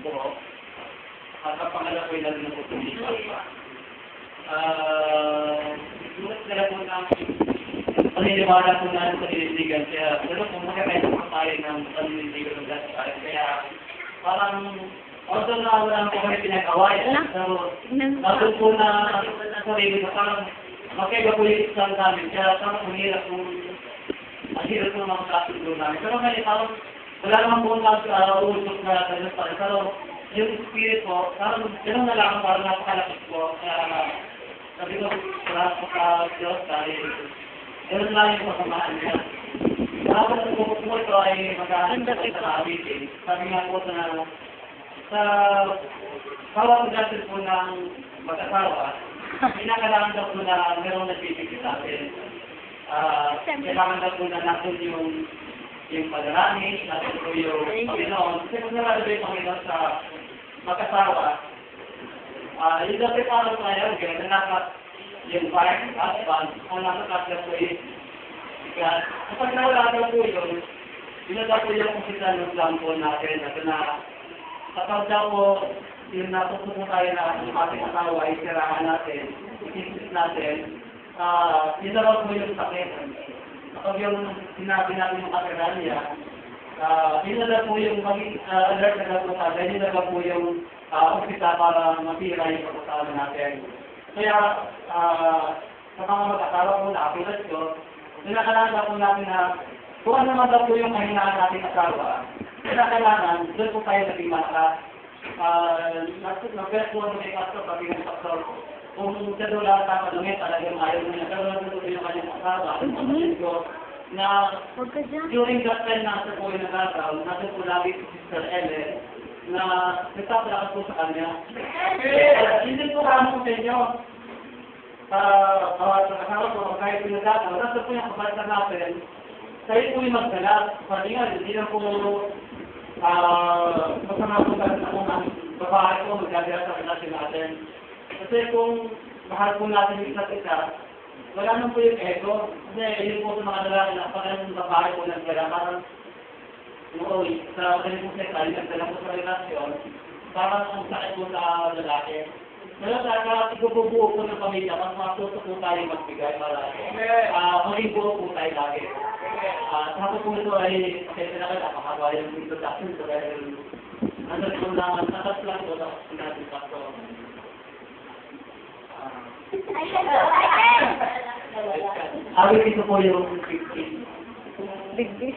buro. At ang pangalawa ay lalo na po tumipas pa. Sulat na lang po ng paniniwala po na sa nililigan. Kaya gano'n po magkakaisa po tayo ng panililigan ng dati tayo. Kaya parang although na wala po kami pinag-away. So, nato po na sarili na parang magkaiba po yung isang namin. Kaya parang mahirap po mga kasunod namin. Pero ngayon parang wala naman po nag-uusok na ganun pa. Pero yung spirit po, parang gano'n na lang parang napakalapit po. Kaya sabi ko sa Diyos dahil gano'n lang yung kasamahan niya. Parang po ito ay mag-ahanap sa abitin. Sabi nga po na sa bawat gasil po ng mag-asawa, kinakailangan daw po na mayroong nagbibigay sa atin. Kailangan daw po na natin yung pagdarani, natin po yung Panginoon. Kasi kung nalalabay yung Panginoon sa mag-asawa, yung dati parang tayo, gano'n nakat yung wife, husband, ang nakakat po is God. Kapag nawala daw po yun daw po yung kumpisa ng plan po natin na kapag daw po yung natutunan tayo na yung ating asawa ay sirahan natin, ikisis natin, yun daw po yung sakit. Kapag yung sinabi natin yung kasirahan niya, yun na po yung alert na daw po tayo, yun na po yung kumpisa para matira yung pagkasama natin. Kaya sa mga mag-asawa po na akilat ko, kinakailangan po natin na kung ano naman daw po yung kahinaan natin asawa, kinakailangan, doon po tayo naging malakas. Nag-best po ano may pastor, pati ng pastor, kung siya doon lang tapadungin, talagang ayaw mo niya, pero nandun po yung kanyang asawa. Na during that time nasa po yung nagagaw, nasa po lagi si Sister Ellen, na nagpapalakas po sa kanya. Hindi po kamo sa inyo. Sa kasama po, kahit pinagagaw, nasa po yung kabalita natin, kayo po yung magsalat. Pati nga, hindi na po masama po sa kung ang babae po magagaya sa relasyon natin. Kasi kung mahal po natin yung isa't isa, wala naman po yung ego. Kasi yun po sa mga lalaki na parang babae po naggala, parang sa kanil po sa ikali, nagdala po sa relasyon, parang ang sakit po sa lalaki. Ngayon, igububuo po ng pamilya, mas matuto po tayo magbigay para maging buo po tayo lagi. Tapos po ito ay, kasi na kayo, napakagawa yung introduction ko dahil nandun po naman, natas lang po, tapos natin pastor. Ito po yung 15.